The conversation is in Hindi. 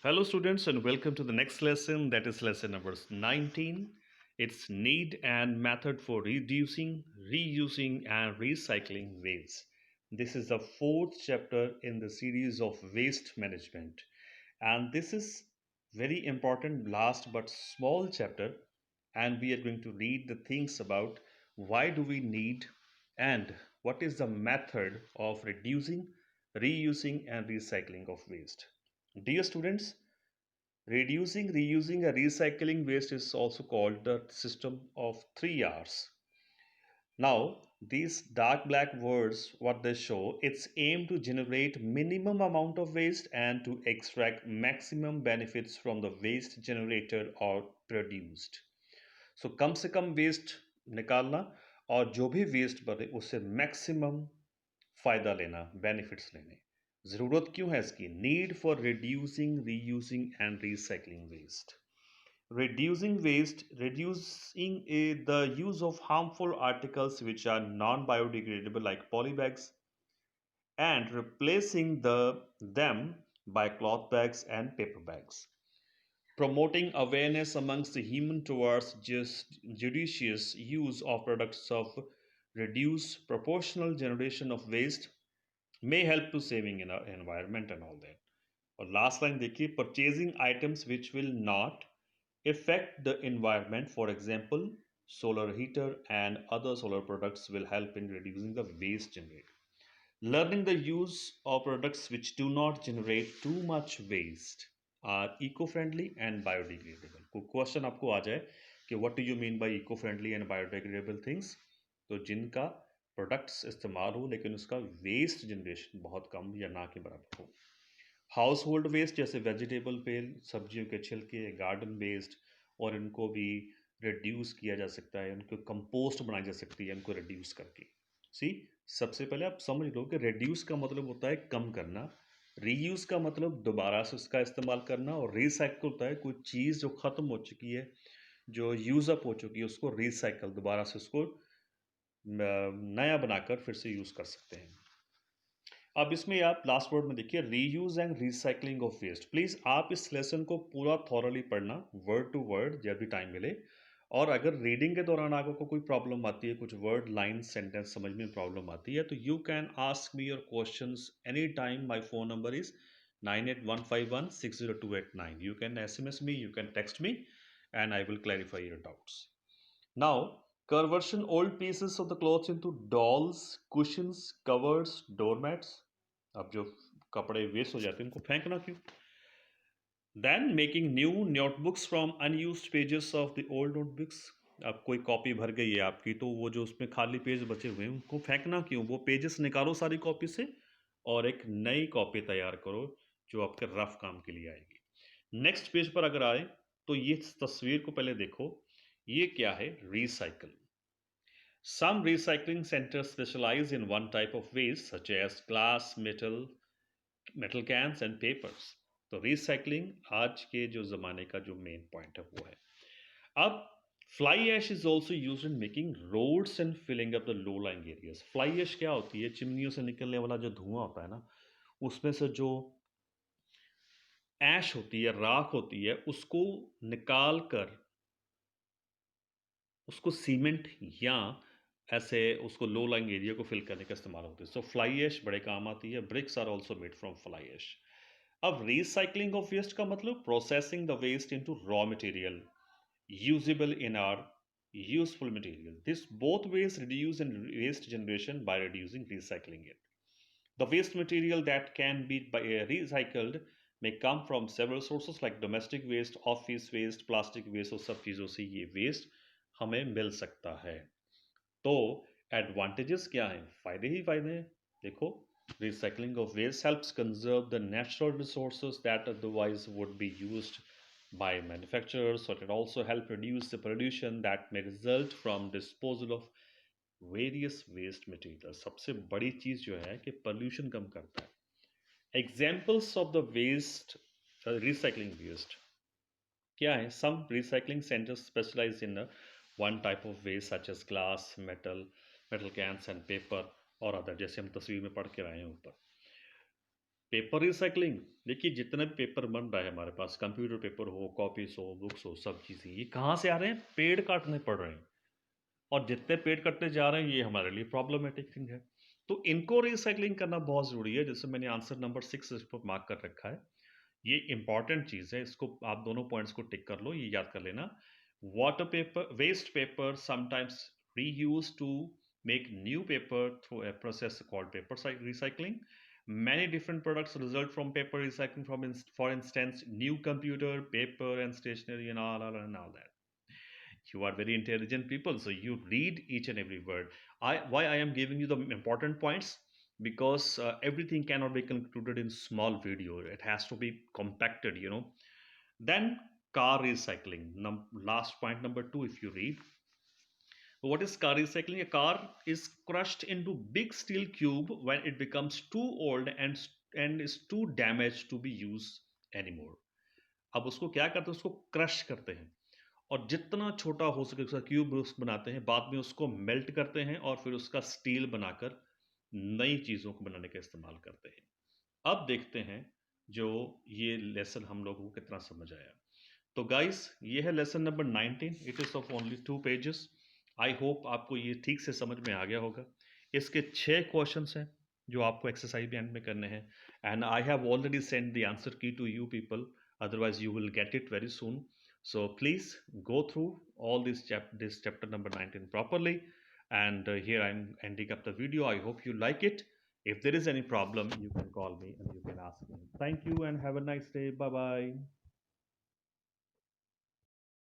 Hello, students, and welcome to the next lesson. That is lesson number 19. It's need and method for reducing, reusing, and recycling waste. This is the fourth chapter in the series of waste management, and this is very important, last but small chapter. And we are going to read the things about why do we need and what is the method of reducing, reusing, and recycling of waste. Dear students, reducing, reusing, and recycling waste is also called the system of 3 R's. Now, these dark black words, what they show, it's aim to generate minimum amount of waste and to extract maximum benefits from the waste generated or produced. So कम से कम वेस्ट निकालना और जो भी वेस्ट बने उससे मैक्सिमम फायदा लेना, बेनिफिट्स लेने। ज़रूरत क्यों है इसकी? Need for reducing, reusing and recycling waste. Reducing waste, reducing the use of harmful articles which are non-biodegradable like polybags and replacing them by cloth bags and paper bags. Promoting awareness amongst the human towards just judicious use of products of reduce proportional generation of waste may help to saving in our environment and all that. और लास्ट लाइन देखिए, purchasing items which will not affect the environment. For example, solar heater and other solar products will help in reducing the waste generated. Learning the use of products which do not generate too much waste are eco-friendly and biodegradable. कोई क्वेश्चन आपको आ जाए कि what do you mean by eco-friendly and biodegradable things, तो जिनका प्रोडक्ट्स इस्तेमाल हो लेकिन उसका वेस्ट जनरेशन बहुत कम या ना के बराबर हो। हाउस होल्ड वेस्ट जैसे वेजिटेबल पेल, सब्जियों के छिलके, गार्डन वेस्ट, और इनको भी रिड्यूस किया जा सकता है, उनको कंपोस्ट बनाई जा सकती है इनको रिड्यूस करके। सी, सबसे पहले आप समझ लो कि रिड्यूस का मतलब होता है कम करना, रीयूज़ का मतलब दोबारा से उसका इस्तेमाल करना, और रिसाइकिल होता है कोई चीज़ जो ख़त्म हो चुकी है, जो यूज़ अप हो चुकी है, उसको रिसाइकिल दोबारा से उसको नया बनाकर फिर से यूज़ कर सकते हैं। अब इसमें आप लास्ट वर्ड में देखिए, reuse and recycling of waste. Please आप इस लेसन को पूरा थॉरली पढ़ना, वर्ड टू वर्ड, जब भी टाइम मिले। और अगर रीडिंग के दौरान आपको कोई प्रॉब्लम आती है, कुछ वर्ड लाइन सेंटेंस समझने में प्रॉब्लम आती है, तो you can ask me your questions any time. My phone number is 9815160289। You can SMS me, you can text me, and I will clarify your doubts. Now, conversion old pieces of the clothes into dolls, cushions, covers, doormats. अब जो कपड़े वेस्ट हो जाते हैं उनको फेंकना क्यों? Then making new notebooks from unused pages of the old notebooks. अब कोई कॉपी भर गई है आपकी, तो वो जो उसमें खाली पेज बचे हुए हैं उनको फेंकना क्यों? वो पेजेस निकालो सारी कॉपी से और एक नई कॉपी तैयार करो जो आपके रफ काम के लिए आएगी। नेक्स्ट पेज पर अगर आए तो ये तस्वीर को पहले देखो, ये क्या है? Recycle. Some recycling centers specialize in one type of waste, such as glass, metal cans and papers. तो रिसाइकलिंग आज के जो ज़माने का जो मेन पॉइंट है वो है। अब fly ash is also use in making roads and filling up the low lying areas. Fly ash क्या होती है? चिमनियों से निकलने वाला जो धुआं होता है ना, उसमें से जो ऐश होती है, राख होती है, उसको निकाल कर उसको सीमेंट या ऐसे उसको लो लाइंग एरिया को फिल करने का इस्तेमाल होता है। सो फ्लाई ऐश बड़े काम आती है। Bricks are also made from fly ash. अब रिसाइकलिंग ऑफ वेस्ट का मतलब processing the waste into raw material usable in or useful material. This both ways reduce and waste generation by reducing recycling it. The waste material that can be recycled may come from several sources like domestic waste, office waste, plastic waste, और सब चीज़ों से ये waste हमें मिल सकता है। तो एडवांटेजेस क्या हैं? फायदे ही फायदे हैं। देखो, recycling of waste helps conserve the natural resources that otherwise would be used by manufacturers, so it will also help reduce the pollution that may result from disposal of various waste materials. सबसे बड़ी चीज जो है कि pollution कम करता है। Examples of the waste, recycling waste क्या है? Some recycling centers specialize in one type of waste such as glass, metal cans and paper और अदर, जैसे हम तस्वीर में पढ़ के आए हैं ऊपर। पेपर रिसाइकलिंग, देखिए जितना भी पेपर बन रहा है हमारे पास, कंप्यूटर पेपर हो, कॉपीज हो, बुक्स हो, सब चीज़ें, ये कहाँ से आ रहे हैं? पेड़ काटने पड़ रहे हैं। और जितने पेड़ कटते जा रहे हैं, ये हमारे लिए प्रॉब्लमेटिक थिंग है। तो इनको रिसाइकलिंग करना बहुत ज़रूरी है। जैसे मैंने आंसर नंबर 6 इस पर मार्क कर रखा है। ये इंपॉर्टेंट चीज़ है, इसको आप दोनों पॉइंट्स को टिक कर लो, ये याद कर लेना। Water paper, waste paper sometimes reused to make new paper through a process called paper recycling. Many different products result from paper recycling, from for instance, new computer, paper and stationery and all that. You are very intelligent people, so you read each and every word. Why I am giving you the important points, because everything cannot be concluded in small video, it has to be compacted, then car recycling, last point number 2, if you read, what is car recycling? A car is crushed into big steel cube when it becomes too old and is too damaged to be used anymore. अब उसको क्या करते हैं? उसको क्रश करते हैं और जितना छोटा हो सके उसका क्यूब बनाते हैं, बाद में उसको मेल्ट करते हैं और फिर उसका स्टील बनाकर नई चीज़ों को बनाने का इस्तेमाल करते हैं। अब देखते हैं जो ये लेसन हम लोगों को कितना समझ आया। तो गाइस, ये है lesson number 19, it is of only 2 pages. I hope आपको ये ठीक से समझ में आ गया होगा। इसके 6 क्वेश्चंस हैं जो आपको एक्सरसाइज में एंड में करने हैं, and I have already send the answer key to you people, otherwise you will get it very soon. So please go through all this chapter number 19 properly, and here I'm ending up the video. I hope you like it. If there is any problem, you can call me and you can ask me. Thank you and have a nice day. Bye bye.